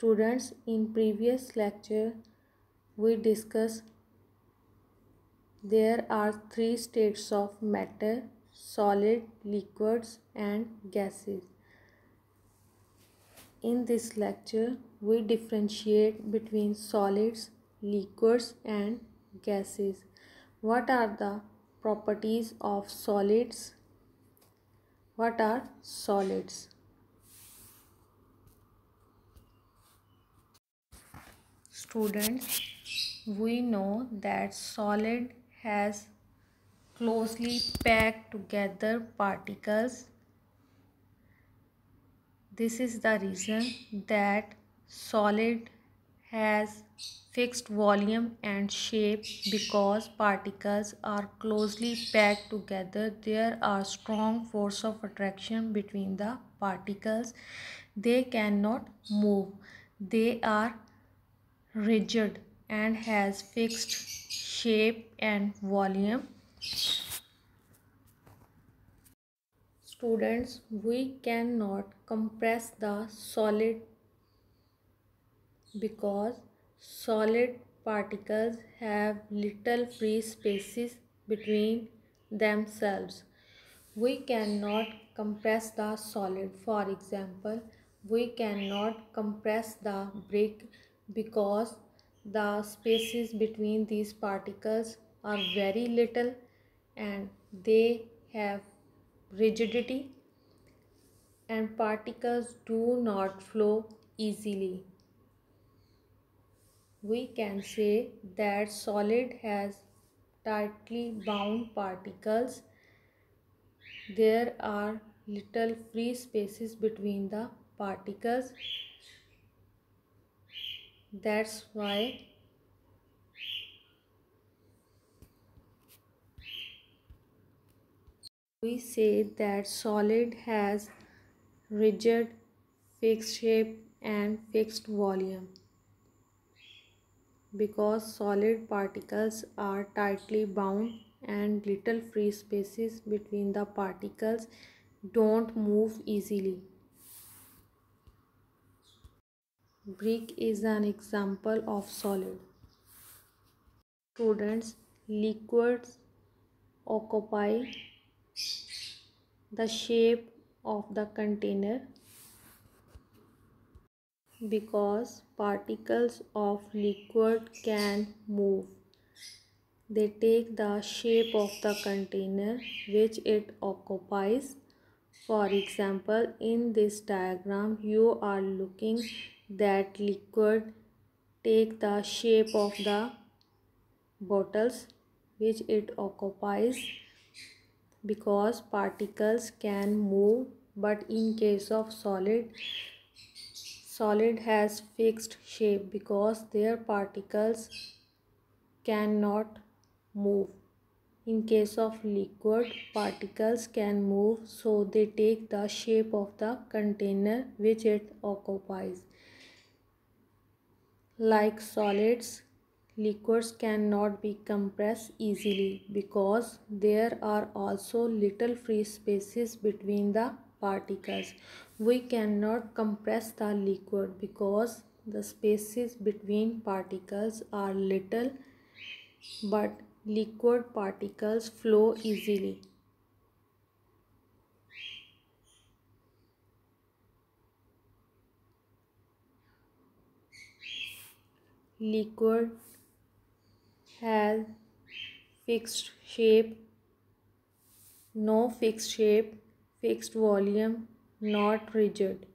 Students, in previous lecture we discussed there are three states of matter: solid, liquids and gases. In this lecture we differentiate between solids, liquids and gases. What are the properties of solids? What are solids? Students, we know that solid has closely packed together particles. This is the reason that solid has fixed volume and shape. Because particles are closely packed together, there are strong force of attraction between the particles. They cannot move. They are rigid and has fixed shape and volume. Students, we cannot compress the solid because solid particles have little free spaces between themselves. We cannot compress the solid. For example, we cannot compress the brick because the spaces between these particles are very little and they have rigidity, and particles do not flow easily. We can say that solid has tightly bound particles. There are little free spaces between the particles. That's why we say that solid has rigid, fixed shape and fixed volume. Because solid particles are tightly bound and little free spaces between the particles don't move easily. Brick is an example of solid. Students, liquids occupy the shape of the container because particles of liquid can move. They take the shape of the container which it occupies. For example, in this diagram you are looking that liquid take the shape of the bottles which it occupies because particles can move. But in case of solid has fixed shape because their particles cannot move. In case of liquid, particles can move, so they take the shape of the container which it occupies. Like solids, liquids cannot be compressed easily because there are also little free spaces between the particles. We cannot compress the liquid because the spaces between particles are little, but liquid particles flow easily. Liquid has fixed shape, no fixed shape, fixed volume, not rigid.